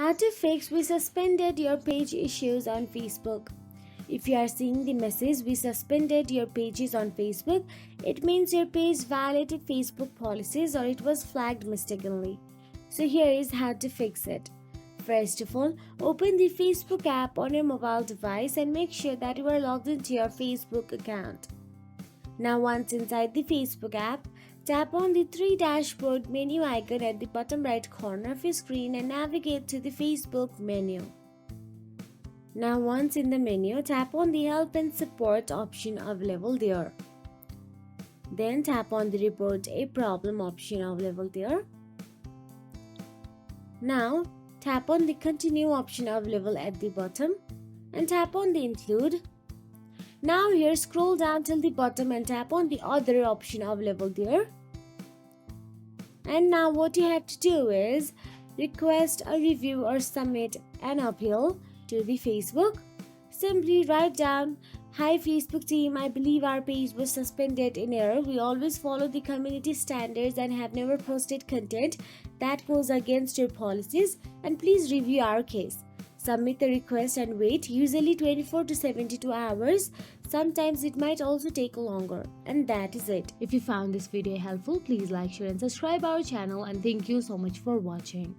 How to fix we suspended your page issues on Facebook. If you are seeing the message we suspended your pages on Facebook, it means your page violated Facebook policies or it was flagged mistakenly. So here is how to fix it. First of all, open the Facebook app on your mobile device and make sure that you are logged into your Facebook account. Now once inside the Facebook app, tap on the three dashboard menu icon at the bottom right corner of your screen and navigate to the Facebook menu. Now once in the menu, tap on the help and support option available there. Then tap on the report a problem option available there. Now tap on the continue option available at the bottom and tap on the include. Now here scroll down till the bottom and tap on the other option available there. And now what you have to do is request a review or submit an appeal to the Facebook. Simply write down, "Hi Facebook team, I believe our page was suspended in error. We always follow the community standards and have never posted content that goes against your policies, and please review our case." Submit the request and wait, usually 24 to 72 hours. Sometimes it might also take longer. And that is it. If you found this video helpful, please like, share and subscribe our channel, and thank you so much for watching.